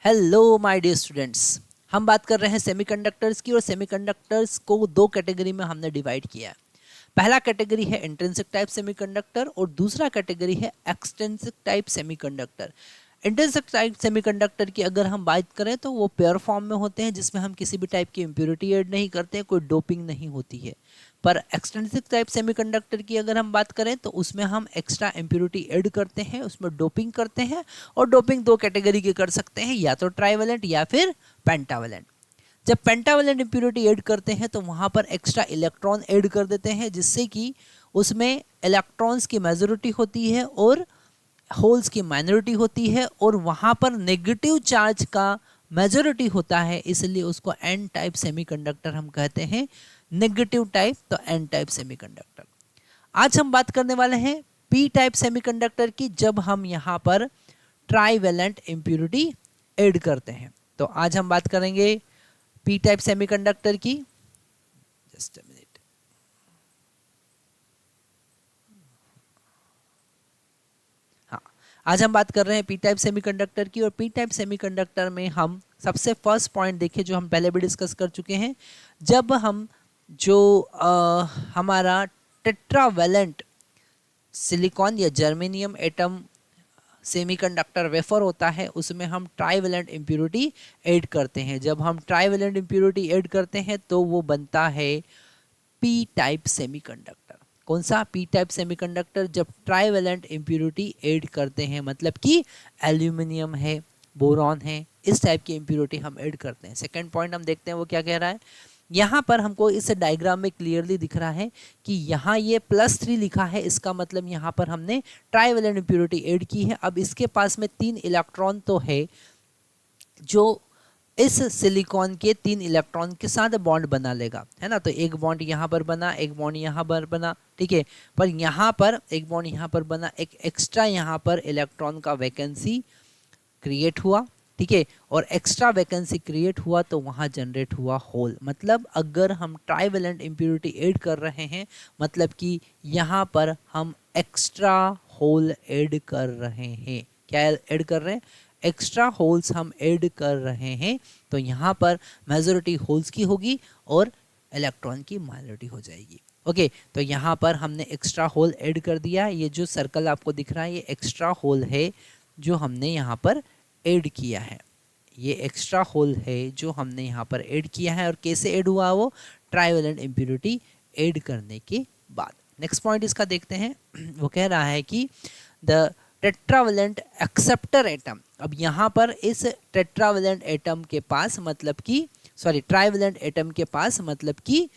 Hello my dear students, हम बात कर रहे हैं सेमीकंडक्टर्स की और सेमीकंडक्टर्स को दो कैटेगरी में हमने डिवाइड किया है। पहला कैटेगरी है इंट्रिंसिक टाइप सेमीकंडक्टर और दूसरा कैटेगरी है extrinsic type semiconductor. Intrinsic type semiconductor की अगर हम बात करें तो वो प्योर फॉर्म में होते हैं जिसमें हम किसी भी टाइप की इम्प्योरिटी ऐड नहीं करते हैं, कोई डोपिंग नहीं होती है। पर एक्सट्रिंसिक टाइप सेमीकंडक्टर की अगर हम बात करें तो उसमें हम एक्स्ट्रा इम्प्योरिटी ऐड करते हैं, उसमें डोपिंग करते हैं। और डोपिंग दो कैटेगरी के कर सकते हैं, या तो ट्राइवेलेंट या फिर पेंटावेलेंट। जब पेंटावेलेंट इम्प्योरिटी ऐड करते हैं तो वहाँ पर एक्स्ट्रा इलेक्ट्रॉन ऐड कर देते हैं जिससे कि उसमें इलेक्ट्रॉन्स की मेजॉरिटी होती है और होल्स की माइनॉरिटी होती है, और वहाँ पर नेगेटिव चार्ज का मेजॉरिटी होता है, इसलिए उसको एन टाइप सेमीकंडक्टर हम कहते हैं। नेगेटिव टाइप तो एन टाइप सेमीकंडक्टर। आज हम बात करने वाले हैं पी टाइप सेमीकंडक्टर की, जब हम यहाँ पर ट्राइवेलेंट इम्प्योरिटी ऐड करते हैं। तो आज हम बात करेंगे पी टाइप सेमीकंडक्टर की। Just a minute. हाँ, आज हम बात कर रहे हैं पी टाइप सेमीकंडक्टर की, और पी टाइप सेमीकंडक्टर में हम सबसे फर्स्ट पॉइंट देखें जो हम पहले भी डिस्कस कर चुके हैं। जब हम जो हमारा टेट्रावेलेंट सिलिकॉन या जर्मेनियम एटम सेमीकंडक्टर वेफर होता है उसमें हम ट्राइवेलेंट इम्प्योरिटी ऐड करते हैं। जब हम ट्राइवेलेंट इम्प्योरिटी ऐड करते हैं तो वो बनता है पी टाइप सेमीकंडक्टर। कौन सा? P type semiconductor. जब ट्राइवेलेंट इम्प्योरिटी ऐड करते हैं मतलब कि एल्यूमिनियम है, बोरॉन है, इस टाइप की इम्प्योरिटी हम ऐड करते हैं। सेकेंड पॉइंट हम देखते हैं वो क्या कह रहा है। यहाँ पर हमको इस डायग्राम में क्लियरली दिख रहा है कि यहाँ ये +3 लिखा है, इसका मतलब यहाँ पर हमने ट्राइवेलेंट इम्प्योरिटी ऐड की है। अब इसके पास में 3 इलेक्ट्रॉन तो है जो इस सिलिकॉन के 3 इलेक्ट्रॉन के साथ बॉन्ड बना लेगा, है ना। तो एक बॉन्ड यहाँ पर बना, एक बॉन्ड यहाँ पर बना, ठीक है। पर यहाँ पर एक बॉन्ड यहाँ पर बना, एक एक्स्ट्रा यहाँ पर इलेक्ट्रॉन का वैकेंसी क्रिएट हुआ, ठीक है। और एक्स्ट्रा वैकेंसी क्रिएट हुआ तो वहाँ जनरेट हुआ होल। मतलब अगर हम ट्राइवेलेंट इम्प्योरिटी ऐड कर रहे हैं मतलब कि यहाँ पर हम एक्स्ट्रा होल ऐड कर रहे हैं। क्या ऐड कर रहे हैं? एक्स्ट्रा होल्स हम ऐड कर रहे हैं। तो यहाँ पर मेजॉरिटी होल्स की होगी और इलेक्ट्रॉन की माइनॉरिटी हो जाएगी। ओके, तो यहाँ पर हमने एक्स्ट्रा होल ऐड कर दिया। ये जो सर्कल आपको दिख रहा है ये एक्स्ट्रा होल है जो हमने यहाँ पर ऐड किया है। ये एक्स्ट्रा होल है जो हमने यहाँ पर ऐड किया है। और कैसे ऐड हुआ? वो ट्राइवेलेंट इम्प्योरिटी ऐड करने के बाद। नेक्स्ट पॉइंट इसका देखते हैं। वो कह रहा है कि द टेट्रावेलेंट एक्सेप्टर एटम। अब यहाँ पर इस टेट्रावेलेंट एटम के पास मतलब कि ट्राइवेलेंट एटम के पास मतलब कि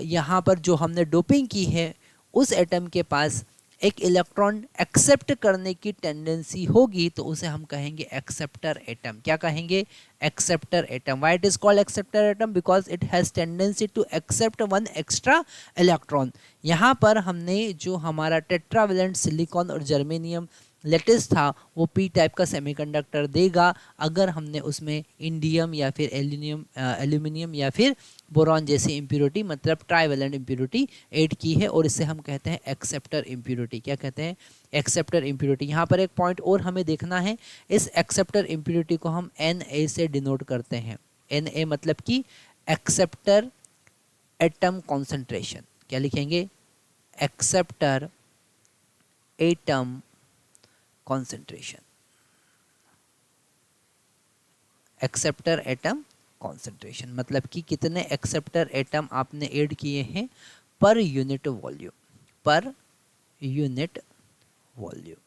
यहाँ पर जो हमने डोपिंग की है उस एटम के पास एक इलेक्ट्रॉन एक्सेप्ट करने की टेंडेंसी होगी, तो उसे हम कहेंगे एक्सेप्टर एटम। क्या कहेंगे? Acceptor atom. Why it is called acceptor atom? Because it has tendency to accept one extra electron. यहाँ पर हमने जो हमारा टेट्रावेलेंट सिलिकॉन और जर्मेनियम लेटेस्ट था वो पी टाइप का सेमीकंडक्टर देगा अगर हमने उसमें इंडियम या फिर एल्यूमिनियम या फिर बोरॉन जैसी इम्प्योरिटी मतलब ट्राइवेलेंट इम्प्योरिटी ऐड की है, और इसे हम कहते हैं एक्सेप्टर इम्प्योरिटी। क्या कहते हैं? Acceptor impurity. यहाँ पर एक पॉइंट और हमें देखना है। इस एक्सेप्टर इम्प्योरिटी को हम Na से डिनोट करते हैं। Na मतलब कि एक्सेप्टर एटम कॉन्सेंट्रेशन। क्या लिखेंगे? Acceptor atom concentration. Acceptor atom concentration मतलब कि कितने एक्सेप्टर एटम आपने ऐड किए हैं per unit volume, per unit volume.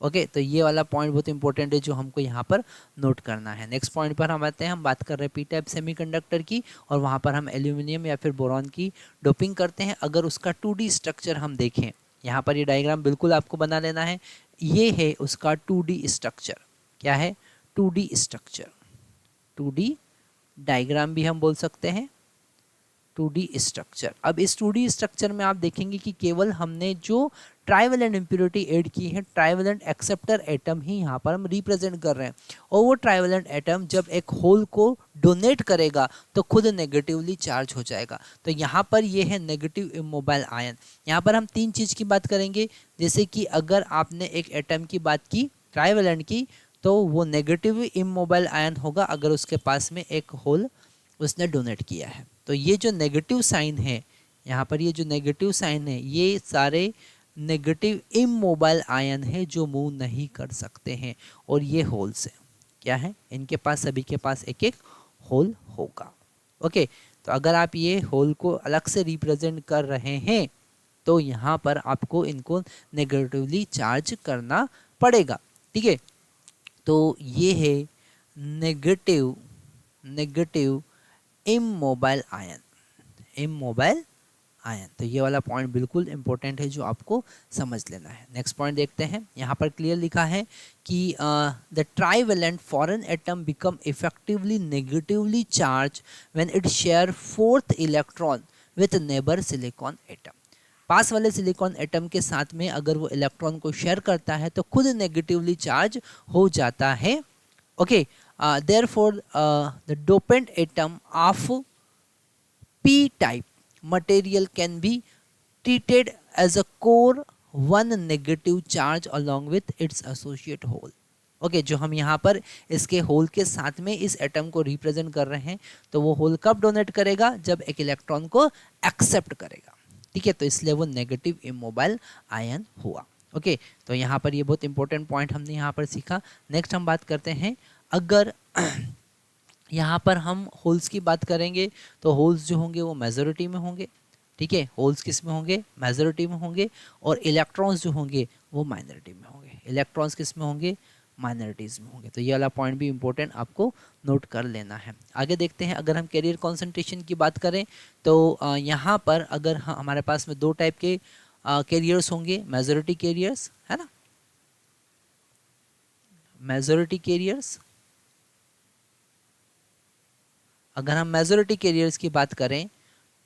Okay, तो ये वाला पॉइंट बहुत इंपॉर्टेंट है जो हमको यहाँ पर नोट करना है। नेक्स्ट पॉइंट पर हम आते हैं। हम बात कर रहे हैं पी टाइप सेमीकंडक्टर की, और वहाँ पर हम एल्यूमिनियम या फिर बोरॉन की डोपिंग करते हैं। अगर उसका 2D स्ट्रक्चर हम देखें, यहाँ पर ये डायग्राम बिल्कुल आपको बना लेना है। ये है उसका 2D स्ट्रक्चर। क्या है? 2D structure. 2D डायग्राम भी हम बोल सकते हैं, 2D स्ट्रक्चर। अब इस 2D स्ट्रक्चर में आप देखेंगे कि केवल हमने जो ट्राइवेलेंट इम्प्योरिटी ऐड की है, ट्राइवेलेंट एक्सेप्टर एटम ही यहाँ पर हम रिप्रेजेंट कर रहे हैं। और वो ट्राइवेलेंट एटम जब एक होल को डोनेट करेगा तो खुद नेगेटिवली चार्ज हो जाएगा। तो यहाँ पर ये है नेगेटिव इमोबाइल आयन। यहाँ पर हम 3 चीज़ की बात करेंगे। जैसे कि अगर आपने एक एटम की बात की ट्राइवेलेंट की, तो वो नेगेटिव इमोबाइल आयन होगा अगर उसके पास में एक होल उसने डोनेट किया है। तो ये जो नेगेटिव साइन है यहाँ पर, ये जो नेगेटिव साइन है, ये सारे नेगेटिव इमोबाइल आयन है जो मूव नहीं कर सकते हैं। और ये होल्स है, क्या है, इनके पास सभी के पास एक एक होल होगा। ओके, तो अगर आप ये होल को अलग से रिप्रेजेंट कर रहे हैं तो यहाँ पर आपको इनको नेगेटिवली चार्ज करना पड़ेगा। ठीक है, तो ये है negative immobile ion, immobile ion. तो ये वाला पॉइंट बिल्कुल इंपॉर्टेंट है जो आपको समझ लेना है। नेक्स्ट पॉइंट देखते हैं, यहाँ पर क्लियर लिखा है कि the trivalent foreign atom become effectively negatively charge when it share fourth electron with neighbour silicon atom. पास वाले सिलिकॉन एटम के साथ में अगर वो इलेक्ट्रॉन को शेयर करता है तो खुद नेगेटिवली चार्ज हो जाता है। Okay, therefore the dopant atom of p type material can be treated as a core one negative charge along with its associate hole। Okay, जो हम यहाँ पर इसके होल के साथ में इस एटम को रिप्रेजेंट कर रहे हैं, तो वो होल कब डोनेट करेगा, जब एक इलेक्ट्रॉन को एक्सेप्ट करेगा। ठीक है, तो इसलिए वो नेगेटिव इमोबाइल आयन हुआ। ओके, तो यहाँ पर ये बहुत इंपॉर्टेंट पॉइंट हमने यहाँ पर सीखा। नेक्स्ट हम बात करते हैं, अगर यहाँ पर हम होल्स की बात करेंगे तो होल्स जो होंगे वो मेजॉरिटी में होंगे। ठीक है, होल्स किस में होंगे, मेजॉरिटी में होंगे, और इलेक्ट्रॉन्स जो होंगे वो माइनॉरिटी में होंगे। इलेक्ट्रॉन्स किस में होंगे, माइनॉरिटीज़ में होंगे। तो ये वाला पॉइंट भी इंपॉर्टेंट आपको नोट कर लेना है। आगे देखते हैं, अगर हम कैरियर कॉन्सेंट्रेशन की बात करें तो यहाँ पर अगर हमारे पास में दो टाइप के कैरियर्स होंगे, मेजॉरिटी कैरियर्स, है ना, मेजॉरिटी कैरियर्स। अगर हम मेजॉरिटी कैरियर्स की बात करें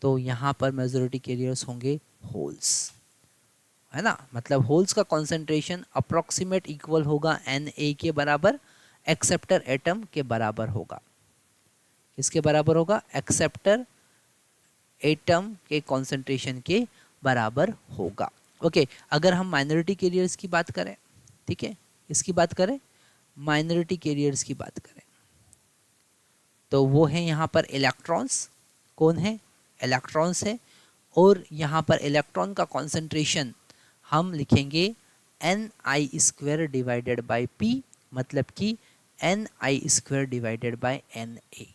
तो यहाँ पर मेजॉरिटी कैरियर्स होंगे होल्स, है ना, मतलब होल्स का कॉन्सेंट्रेशन अप्रोक्सीमेट इक्वल होगा Na के बराबर, एक्सेप्टर एटम के बराबर होगा। किसके बराबर होगा, एक्सेप्टर एटम के कॉन्सेंट्रेशन के बराबर होगा। ओके, अगर हम माइनॉरिटी कैरियर्स की बात करें, ठीक है, इसकी बात करें, माइनॉरिटी कैरियर्स की बात करें, तो वो है यहाँ पर इलेक्ट्रॉन्स। कौन है, इलेक्ट्रॉन्स है। और यहाँ पर इलेक्ट्रॉन का कॉन्सेंट्रेशन हम लिखेंगे Ni² डिवाइडेड बाई P, मतलब कि Ni² डिवाइडेड बाई Na।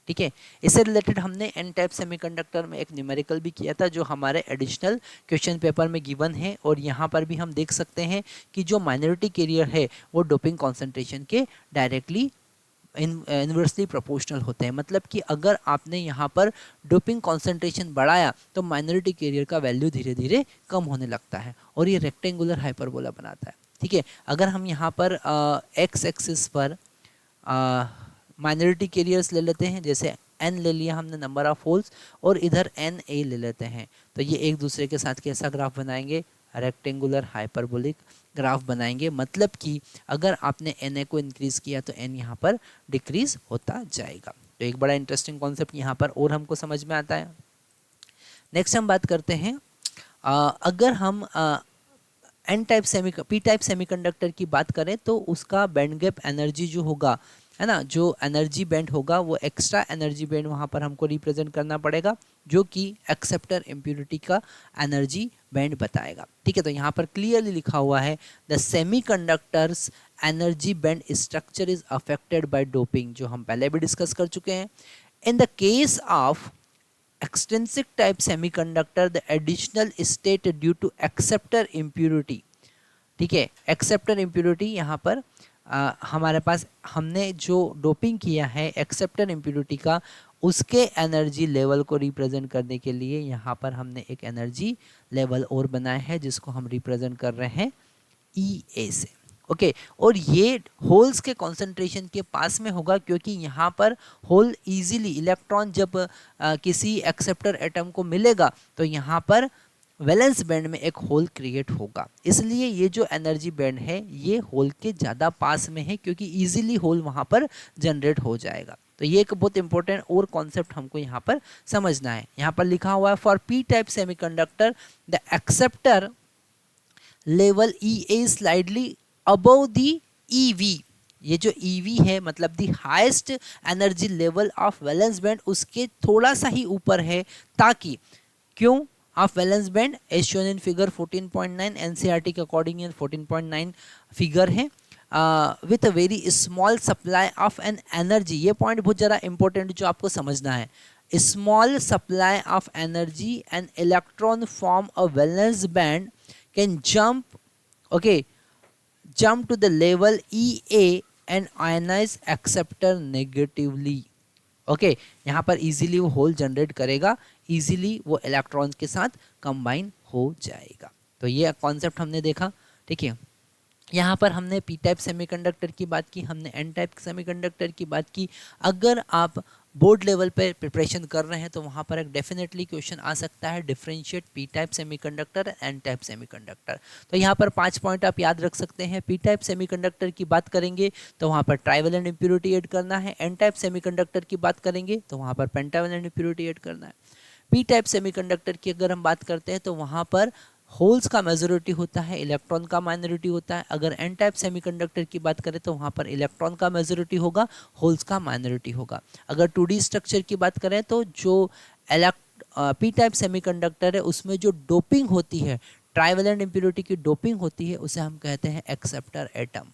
ठीक है, इससे रिलेटेड हमने एन टाइप सेमीकंडक्टर में एक न्यूमेरिकल भी किया था जो हमारे एडिशनल क्वेश्चन पेपर में गिवन है। और यहाँ पर भी हम देख सकते हैं कि जो माइनॉरिटी कैरियर है वो डोपिंग कॉन्सेंट्रेशन के डायरेक्टली इन्वर्सली प्रोपोर्शनल होते हैं। मतलब कि अगर आपने यहाँ पर डोपिंग कॉन्सेंट्रेशन बढ़ाया तो माइनॉरिटी कैरियर का वैल्यू धीरे धीरे कम होने लगता है और ये रेक्टेंगुलर हाइपरबोला बनाता है। ठीक है, अगर हम यहाँ पर एक्स एक्सिस पर माइनॉरिटी कैरियर्स ले लेते हैं, जैसे n ले लिया हमने नंबर ऑफ होल्स, और इधर Na ले लेते हैं, तो ये एक दूसरे के साथ कैसा ग्राफ बनाएंगे, रेक्टेंगुलर हाइपरबोलिक ग्राफ बनाएंगे। मतलब कि अगर आपने Na को इंक्रीज किया तो n यहाँ पर डिक्रीज होता जाएगा। तो एक बड़ा इंटरेस्टिंग कॉन्सेप्ट यहाँ पर और हमको समझ में आता है। नेक्स्ट हम बात करते हैं, अगर हम N type P type semiconductor की बात करें तो उसका बैंड गैप एनर्जी जो होगा, है ना, जो एनर्जी बैंड होगा वो एक्स्ट्रा एनर्जी बैंड वहाँ पर हमको रिप्रेजेंट करना पड़ेगा, जो कि एक्सेप्टर इम्प्योरिटी का एनर्जी बैंड बताएगा। ठीक है, तो यहाँ पर क्लियरली लिखा हुआ है the semiconductors energy band structure is affected by doping, जो हम पहले भी डिस्कस कर चुके हैं। In the case of extrinsic type semiconductor the additional state due to acceptor impurity। ठीक है, एक्सेप्टर इम्प्योरिटी यहाँ पर हमारे पास हमने जो डोपिंग किया है एक्सेप्टर इम्प्योरिटी का, उसके एनर्जी लेवल को रिप्रेजेंट करने के लिए यहाँ पर हमने एक एनर्जी लेवल और बनाया है जिसको हम रिप्रेजेंट कर रहे हैं EA से। ओके, और ये होल्स के कॉन्सेंट्रेशन के पास में होगा क्योंकि यहाँ पर होल इजीली इलेक्ट्रॉन जब किसी एक्सेप्टर एटम को मिलेगा तो यहाँ पर वैलेंस बैंड में एक होल क्रिएट होगा। इसलिए ये जो एनर्जी बैंड है ये होल के ज़्यादा पास में है क्योंकि इजीली होल वहाँ पर जनरेट हो जाएगा। तो ये एक बहुत इंपॉर्टेंट और कॉन्सेप्ट हमको यहाँ पर समझना है। यहाँ पर लिखा हुआ है for P type semiconductor the acceptor level EA slightly above the EV, ये जो ईवी है मतलब the highest energy level of valence band उसके थोड़ा सा ही ऊपर है, ताकि क्यों of valence band edge shown in figure 14.9, NCERT के अकॉर्डिंग 14.9 फिगर है with a very small supply of an energy. ये पॉइंट बहुत ज़्यादा इंपॉर्टेंट जो आपको समझना है। Small supply of energy and electron form a valence band can jump okay jump to the level EA and ionize acceptor negatively। Okay यहाँ पर easily वो होल जनरेट करेगा, इजीली वो इलेक्ट्रॉन्स के साथ कंबाइन हो जाएगा। तो ये कॉन्सेप्ट हमने देखा। ठीक है, यहाँ पर हमने पी टाइप सेमीकंडक्टर की बात की, हमने एन टाइप सेमीकंडक्टर की बात की। अगर आप बोर्ड लेवल पे प्रिपरेशन कर रहे हैं तो वहाँ पर एक डेफिनेटली क्वेश्चन आ सकता है, differentiate P type semiconductor N type semiconductor. तो यहाँ पर 5 पॉइंट आप याद रख सकते हैं। पी टाइप सेमीकंडक्टर की बात करेंगे तो वहाँ पर ट्राइवेलेंट इम्प्योरिटी ऐड करना है। एन टाइप सेमीकंडक्टर की बात करेंगे तो वहाँ पर पेंटावेलेंट इम्प्योरिटी ऐड करना है। पी टाइप सेमीकंडक्टर की अगर हम बात करते हैं तो वहाँ पर होल्स का मेजॉरिटी होता है, इलेक्ट्रॉन का माइनॉरिटी होता है। अगर एन टाइप सेमीकंडक्टर की बात करें तो वहाँ पर इलेक्ट्रॉन का मेजॉरिटी होगा, होल्स का माइनॉरिटी होगा। अगर 2D स्ट्रक्चर की बात करें तो जो पी टाइप सेमीकंडक्टर है उसमें जो डोपिंग होती है, ट्राइवेलेंट इम्प्योरिटी की डोपिंग होती है, उसे हम कहते हैं एक्सेप्टर एटम।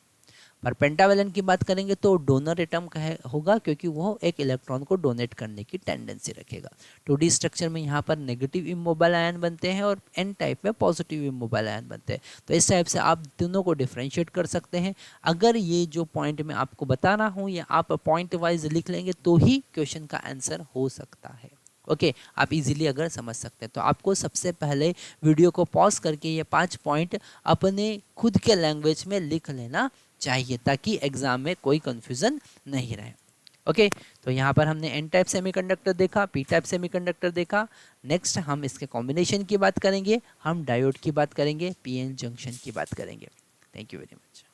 पर पेंटावेलेंट की बात करेंगे तो डोनर एटम होगा, क्योंकि वो एक इलेक्ट्रॉन को डोनेट करने की टेंडेंसी रखेगा। 2D स्ट्रक्चर में यहाँ पर नेगेटिव इमोबाइल आयन बनते हैं और एन टाइप में पॉजिटिव इमोबाइल आयन बनते हैं। तो इस टाइप से आप दोनों को डिफ्रेंशिएट कर सकते हैं। अगर ये जो पॉइंट मैं आपको बता रहा हूँ या आप पॉइंट वाइज लिख लेंगे तो ही क्वेश्चन का आंसर हो सकता है। ओके आप इजीली अगर समझ सकते हैं तो आपको सबसे पहले वीडियो को पॉज करके ये 5 पॉइंट अपने खुद के लैंग्वेज में लिख लेना चाहिए, ताकि एग्जाम में कोई कंफ्यूजन नहीं रहे। ओके तो यहाँ पर हमने एन टाइप सेमीकंडक्टर देखा, पी टाइप सेमीकंडक्टर देखा। नेक्स्ट हम इसके कॉम्बिनेशन की बात करेंगे, हम डायोड की बात करेंगे, पीएन जंक्शन की बात करेंगे। Thank you very much.